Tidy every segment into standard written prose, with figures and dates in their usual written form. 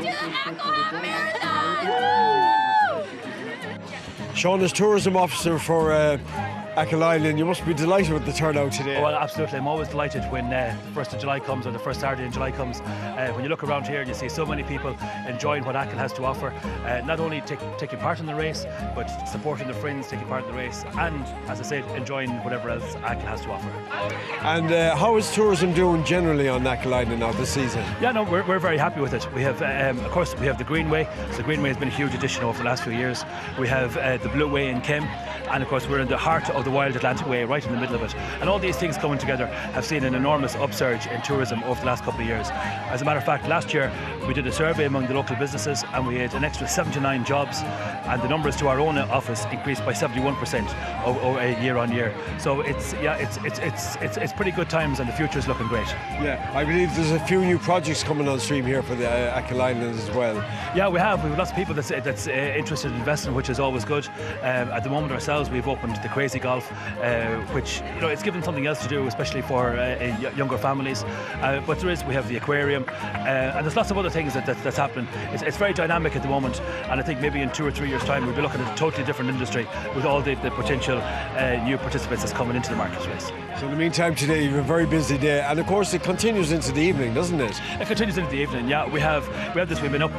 to Achill Half Marathon! Sean, as tourism officer for Achill Island, you must be delighted with the turnout today. Oh, well, absolutely. I'm always delighted when 1st of July comes, or the first Saturday in July comes. When you look around here, you see so many people enjoying what Achill has to offer. Not only taking part in the race, but supporting their friends, taking part in the race, and, as I said, enjoying whatever else Achill has to offer. And how is tourism doing generally on Achill Island now this season? Yeah, no, we're very happy with it. We have, of course, we have the Greenway. So the Greenway has been a huge addition over the last few years. We have the Blue Way in Kem, and of course we're in the heart of the Wild Atlantic Way, right in the middle of it. And all these things coming together have seen an enormous upsurge in tourism over the last couple of years. As a matter of fact, last year we did a survey among the local businesses, and we had an extra 79 jobs, and the numbers to our own office increased by 71% year on year. So it's pretty good times, and the future is looking great. Yeah, I believe there's a few new projects coming on stream here for the Achill Island as well. Yeah, we have lots of people that's interested in investing, which is always good. At the moment ourselves, we've opened the Crazy Golf, which, you know, it's given something else to do, especially for younger families. But we have the aquarium, and there's lots of other things that's happening. It's very dynamic at the moment, and I think maybe in 2 or 3 years' time we'll be looking at a totally different industry with all the potential new participants that's coming into the marketplace. So in the meantime today you have a very busy day, and of course it continues into the evening, doesn't it? It continues into the evening, yeah. We have this. We've been up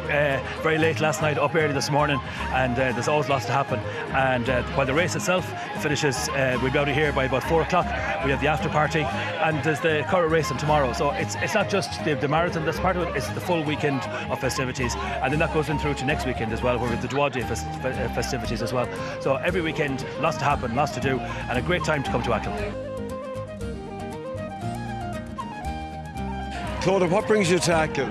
very late last night, up early this morning, and there's always lots to happen. And while the race itself finishes, we'll be out of here by about 4 o'clock. We have the after party, and there's the current racing tomorrow. So it's not just the marathon that's part of it, it's the full weekend of festivities. And then that goes in through to next weekend as well, where we have the Dwa Day festivities as well. So every weekend, lots to happen, lots to do, and a great time to come to Achill. Claudia, what brings you to Achill?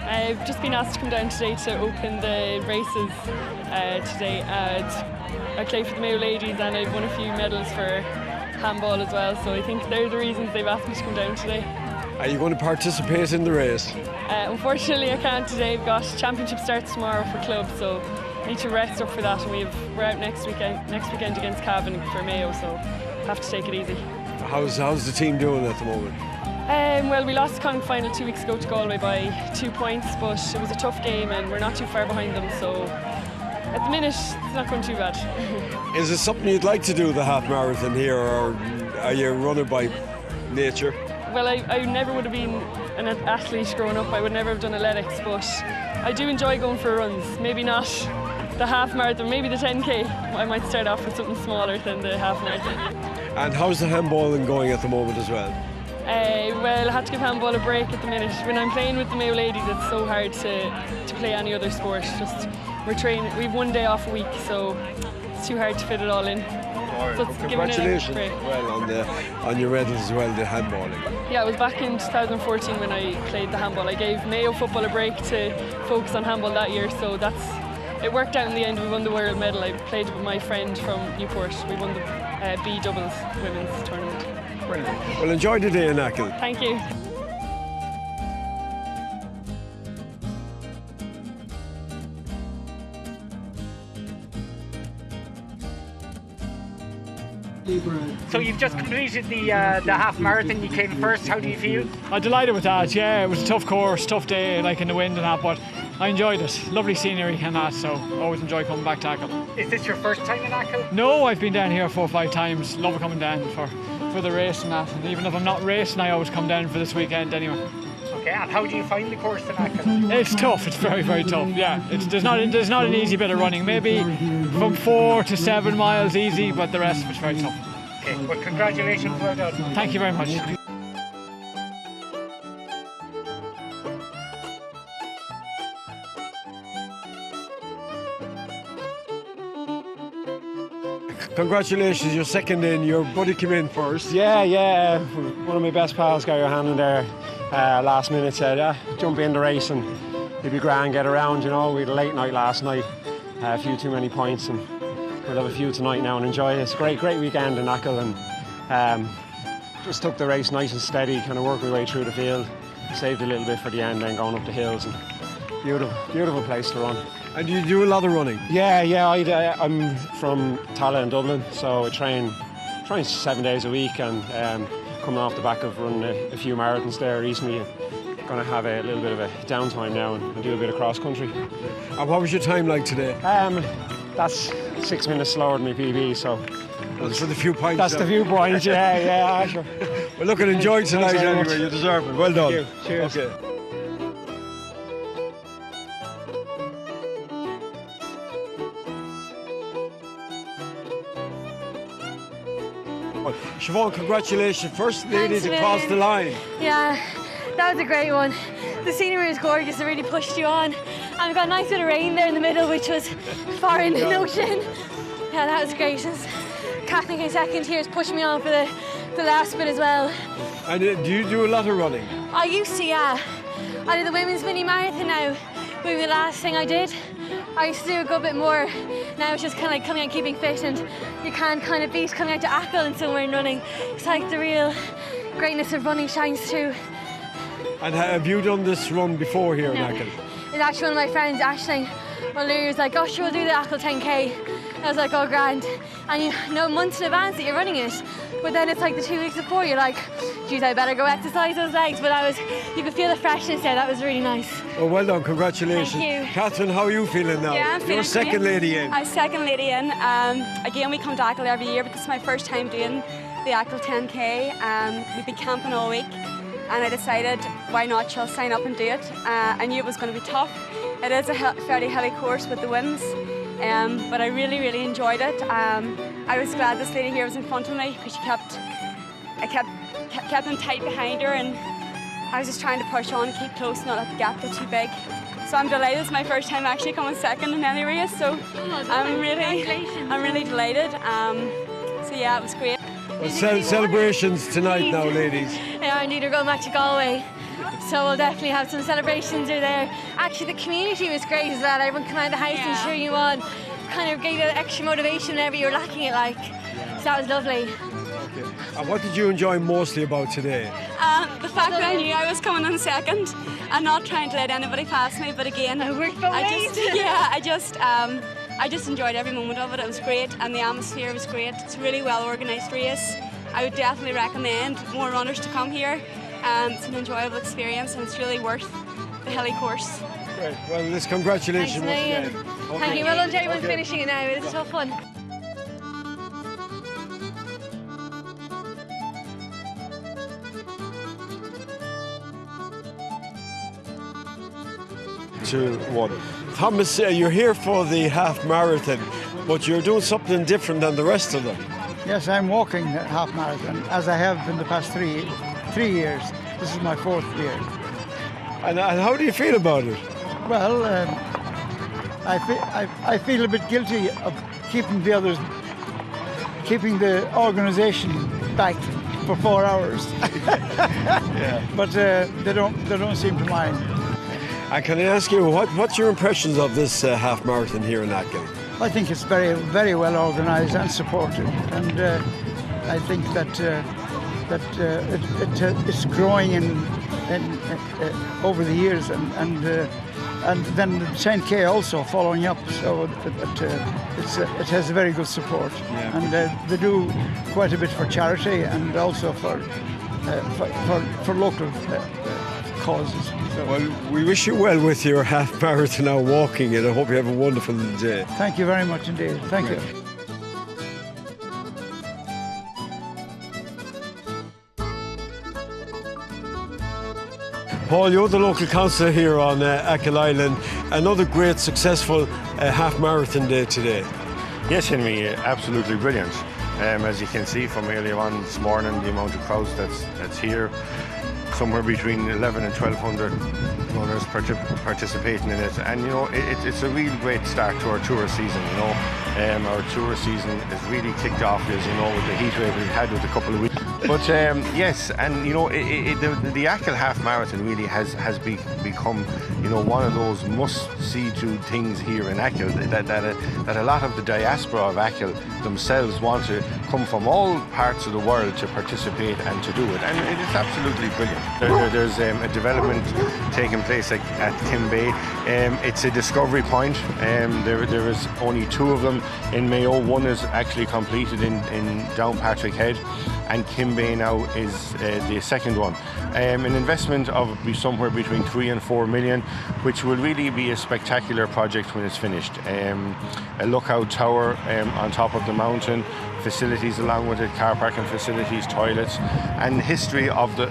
I've just been asked to come down today to open the races today. I play for the Mayo ladies, and I've won a few medals for handball as well, so I think they're the reasons they've asked me to come down today. Are you going to participate in the race? Unfortunately I can't today. We've got championship starts tomorrow for clubs, so I need to rest up for that, and we're out next weekend against Cavan for Mayo, so have to take it easy. How's the team doing at the moment? Well, we lost the Connacht final 2 weeks ago to Galway by 2 points, but it was a tough game and we're not too far behind them, so at the minute it's not going too bad. Is it something you'd like to do, the half marathon here, or are you a runner by nature? Well, I never would have been an athlete growing up. I would never have done athletics, but I do enjoy going for runs. Maybe not the half marathon, maybe the 10k. I might start off with something smaller than the half marathon. And how's the handballing going at the moment as well? Well, I have to give handball a break at the minute. When I'm playing with the Mayo ladies, it's so hard to play any other sport. We're training. We've 1 day off a week, so it's too hard to fit it all in. So congratulations on your medals as well, the handballing. Yeah, it was back in 2014 when I played the handball. I gave Mayo football a break to focus on handball that year, so it worked out in the end. We won the world medal. I played with my friend from Newport. We won the B doubles women's tournament. Brilliant. Well, enjoy the day in Achill. Thank you. So you've just completed the half marathon. You came first. How do you feel? I'm delighted with that. Yeah, it was a tough course, tough day, like in the wind and that, but I enjoyed it. Lovely scenery and that, so always enjoy coming back to Achill. Is this your first time in Achill? No, I've been down here 4 or 5 times. Love coming down for the race and that. And even if I'm not racing, I always come down for this weekend anyway. Okay, and how do you find the course in Achill? It's tough. It's very, very tough. Yeah, there's not an easy bit of running. Maybe from 4 to 7 miles easy, but the rest of it's very tough. Okay, well, congratulations, well done. Thank you very much. Congratulations, you're second in. Your buddy came in first. Yeah. One of my best pals got your hand in there last minute, said, jump in the race and it'd be grand, get around, you know. We had a late night last night, a few too many points, and we'll have a few tonight now and enjoy it. It's a great weekend in Achill, and just took the race nice and steady, kind of worked my way through the field, saved a little bit for the end, then going up the hills, and beautiful place to run. And you do a lot of running? Yeah, I'm from Tala in Dublin, so I train 7 days a week, and coming off the back of running a few marathons there recently, going to have a little bit of a downtime now and do a bit of cross country. And what was your time like today? That's 6 minutes slower than my PB, so That's for the few points. that's the few points. Yeah, sure. Well, look, and enjoy tonight very anyway. much. You deserve it. Well done. Thank you. Cheers. Okay. Well, Siobhan, congratulations. First lady Thanks, to cross the line. Yeah, that was a great one. The scenery was gorgeous, it really pushed you on. And we got a nice bit of rain there in the middle, which was far in the ocean. Yeah, that was great. Kathleen came second here, has pushed me on for the last bit as well. And do you do a lot of running? I used to, yeah. I did the women's mini marathon now. Would be the last thing I did. I used to do a good bit more. Now it's just kind of like coming out, keeping fit, and you can't kind of beat coming out to Achill and somewhere and running. It's like the real greatness of running shines through. And have you done this run before here in Achill? It's actually one of my friends, Aisling O'Leary, was like, "Gosh, we'll do the Achill 10K." I was like, "Oh, grand." And you know months in advance that you're running it. But then it's like the 2 weeks before, you're like, "Geez, I better go exercise those legs." But you could feel the freshness there. That was really nice. Well done, congratulations. Thank you. Catherine, how are you feeling now? Yeah, I'm feeling You're second great. lady in. I'm second lady in. Again, we come to Achill every year because it's my first time doing the Achill 10K. We've been camping all week, and I decided, why not just sign up and do it. I knew it was going to be tough. It is a fairly heavy course with the winds, but I really, really enjoyed it. I was glad this lady here was in front of me because I kept them tight behind her, and I was just trying to push on, keep close, not let the gap get too big. So I'm delighted. It's my first time actually coming second in any race, so I'm really delighted. So yeah, it was great. Well, celebrations tonight now, ladies. Yeah, indeed, we're going back to Galway. So we'll definitely have some celebrations are there. Actually, the community was great as well. Everyone came out of the house and cheering you on. Kind of gave you extra motivation whenever you were lacking it, like. So that was lovely. Okay. And what did you enjoy mostly about today? The fact that I knew I was coming in second and not trying to let anybody pass me, but again, I just enjoyed every moment of it. It was great, and the atmosphere was great. It's a really well organised race. I would definitely recommend more runners to come here. It's an enjoyable experience, and it's really worth the hilly course. Great. Well, let's congratulations once again. Thank you. Well done to everyone finishing it now. It's a tough one. Two, one. Thomas, you're here for the half marathon, but you're doing something different than the rest of them. Yes, I'm walking the half marathon, as I have in the past three years. This is my fourth year. And how do you feel about it? Well, I feel a bit guilty of keeping the organisation back for 4 hours. But they don't seem to mind. And can I ask you, what's your impressions of this half marathon here in Achill? I think it's very, very well organised and supported, and I think that it's growing over the years, and then the 10K also following up, so it has a very good support, and they do quite a bit for charity and also for local causes. So. Well, we wish you well with your half marathon now walking, and I hope you have a wonderful day. Thank you very much indeed. Thank you. Paul, you're the local councillor here on Achill Island. Another great, successful half marathon day today. Yes, Henry, absolutely brilliant. As you can see from earlier on this morning, the amount of crowds that's here, somewhere between 11 and 1,200 runners participating in it, and you know it's a real great start to our tour season. You know, our tour season is really kicked off, as you know, with the heat wave we've had with a couple of weeks. But yes, and you know, the Achill Half Marathon really has become, you know, one of those must-see-do things here in Achill. That a lot of the diaspora of Achill themselves want to come from all parts of the world to participate and to do it, and it is absolutely brilliant. There's a development taking place at Kimbay. It's a discovery point. There is only 2 of them in Mayo. One is actually completed in Downpatrick Head, and Kimbay in Bay now is the second one. An investment of somewhere between 3 and 4 million, which will really be a spectacular project when it's finished. A lookout tower on top of the mountain, facilities along with it, car parking facilities, toilets, and history of the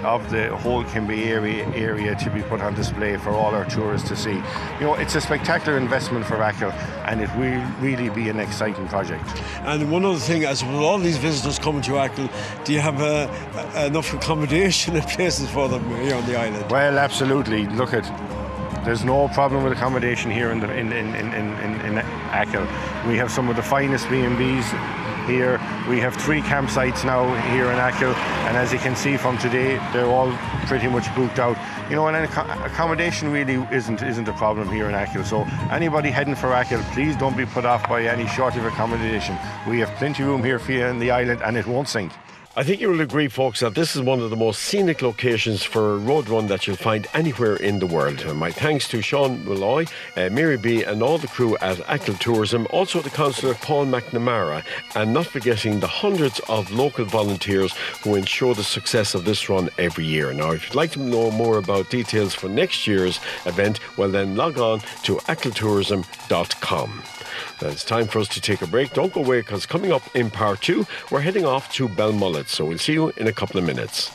whole Kimby area to be put on display for all our tourists to see. You know, it's a spectacular investment for Achill, and it will really be an exciting project. And one other thing, as with all these visitors coming to Achill, do you have enough accommodation and places for them here on the island? Well, absolutely. Look at. There's no problem with accommodation here in Achill. We have some of the finest B&Bs here. We have 3 campsites now here in Achill, and as you can see from today, they're all pretty much booked out. You know, and accommodation really isn't a problem here in Achill. So anybody heading for Achill, please don't be put off by any shortage of accommodation. We have plenty of room here for you on the island, and it won't sink. I think you will agree, folks, that this is one of the most scenic locations for a road run that you'll find anywhere in the world. And my thanks to Sean Malloy, Mary B and all the crew at Achill Tourism, also the councillor Paul McNamara, and not forgetting the hundreds of local volunteers who ensure the success of this run every year. Now, if you'd like to know more about details for next year's event, well then log on to achilltourism.com. Now it's time for us to take a break. Don't go away, because coming up in part 2, we're heading off to Belmullet. So we'll see you in a couple of minutes.